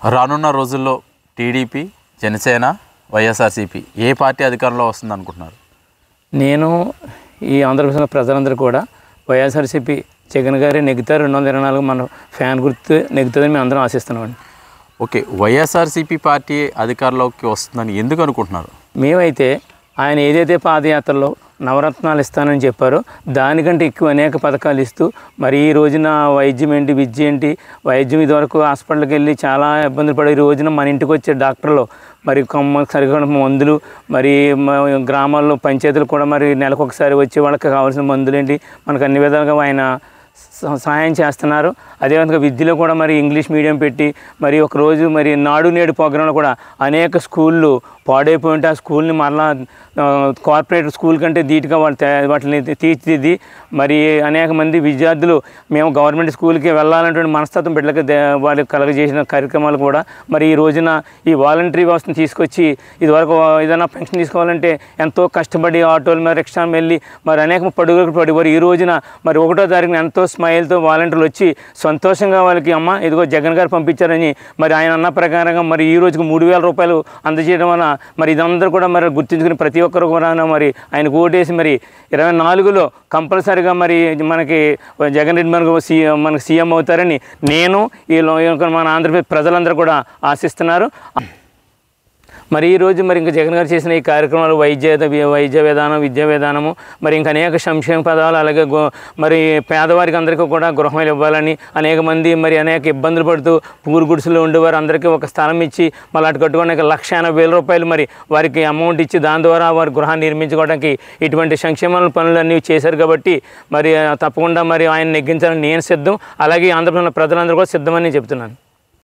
రానున్న రోజుల్లో టీడీపీ, జనసేన, వైఎస్ఆర్సీపీ ఏ పార్టీ అధికారంలో వస్తుంది అనుకుంటున్నారు? నేను ఈ ఆంధ్రప్రదేశ్ ప్రజలందరూ కూడా వైఎస్ఆర్సీపీ జగన్ గారే నెగ్గుతారు, 224 మన ఫ్యాన్ గుర్తు నెగ్గుతుందని మేము అందరం ఆశిస్తున్నామండి. ఓకే, వైఎస్ఆర్సీపీ పార్టీ అధికారంలోకి వస్తుందని ఎందుకు అనుకుంటున్నారు? మేమైతే ఆయన ఏదైతే పాదయాత్రలో నవరత్నాలు ఇస్తానని చెప్పారో దానికంటే ఎక్కువ అనేక పథకాలు ఇస్తూ మరి ఈ రోజున వైద్యం ఏంటి, విద్య ఏంటి, వైద్యం ఇదివరకు హాస్పిటల్కి వెళ్ళి చాలా ఇబ్బందులు పడే ఈ రోజున మన ఇంటికి వచ్చే డాక్టర్లు మరి సరిగ్గా మందులు, మరి గ్రామాల్లో పంచాయతీలు కూడా మరి నెలకు ఒకసారి వచ్చే వాళ్ళకి కావాల్సిన మందులు ఏంటి మనకు అన్ని విధాలుగా ఆయన సహాయం చేస్తున్నారు. అదేవిధంగా విద్యలో కూడా మరి ఇంగ్లీష్ మీడియం పెట్టి మరి ఒకరోజు మరి నాడు నేడు ప్రోగ్రాంలో కూడా అనేక స్కూళ్ళు పాడైపోయి ఉంటే ఆ స్కూల్ని మరలా కార్పొరేట్ స్కూల్ కంటే ధీటుగా వాటిని తీర్చిదిద్ది మరి అనేక మంది విద్యార్థులు మేము గవర్నమెంట్ స్కూల్కి వెళ్ళాలనేటువంటి మనస్తత్వం బిడ్డలకి వాళ్ళకి కలగజేసిన కార్యక్రమాలు కూడా మరి ఈ రోజున ఈ వాలంటరీ వ్యవస్థను తీసుకొచ్చి ఇదివరకు ఏదైనా పెన్షన్ తీసుకోవాలంటే ఎంతో కష్టపడి ఆటోలు మరి రిక్షా వెళ్ళి మరి అనేక పడుగులకు పడి ఈ రోజున మరి 1వ తారీఖున ఎంతో స్మైల్తో వాలంటీర్లు వచ్చి సంతోషంగా వాళ్ళకి అమ్మ ఇదిగో జగన్ గారు పంపించారని మరి ఆయన అన్న ప్రకారంగా మరి ఈ రోజుకి 3,000 రూపాయలు అందజేయడం వల్ల మరి ఇదందరూ కూడా మరి గుర్తుంచుకుని ప్రతి ఒక్కరు కూడా మరి ఆయనకు ఓటేసి మరి 24లో కంపల్సరీగా మరి మనకి జగన్ రెడ్డి మనకు సీఎం అవుతారని నేను ఈ మన ఆంధ్రప్రదేశ్ ప్రజలందరూ కూడా ఆశిస్తున్నారు. మరి ఈరోజు మరి ఇంకా జగన్ గారు చేసిన ఈ కార్యక్రమాలు వైద్య విధానం, విద్యా విధానము, మరి ఇంకా అనేక సంక్షేమ పదాలు, అలాగే మరి పేదవారికి అందరికీ కూడా గృహాలు ఇవ్వాలని అనేక మంది మరి అనేక ఇబ్బందులు పడుతూ పూర్ గుడిసెలో ఉండేవారు అందరికీ ఒక స్థలం ఇచ్చి మళ్ళీ అటు కట్టుకోవడానికి 1,80,000 రూపాయలు మరి వారికి అమౌంట్ ఇచ్చి దాని ద్వారా వారి గృహాన్ని నిర్మించుకోవడానికి ఇటువంటి సంక్షేమ పనులన్నీ చేశారు. కాబట్టి మరి తప్పకుండా మరి ఆయన నెగ్గించాలని నేను సిద్ధం, అలాగే ఆంధ్రప్రదేశ్ ప్రజలందరూ కూడా సిద్ధమని చెప్తున్నాను.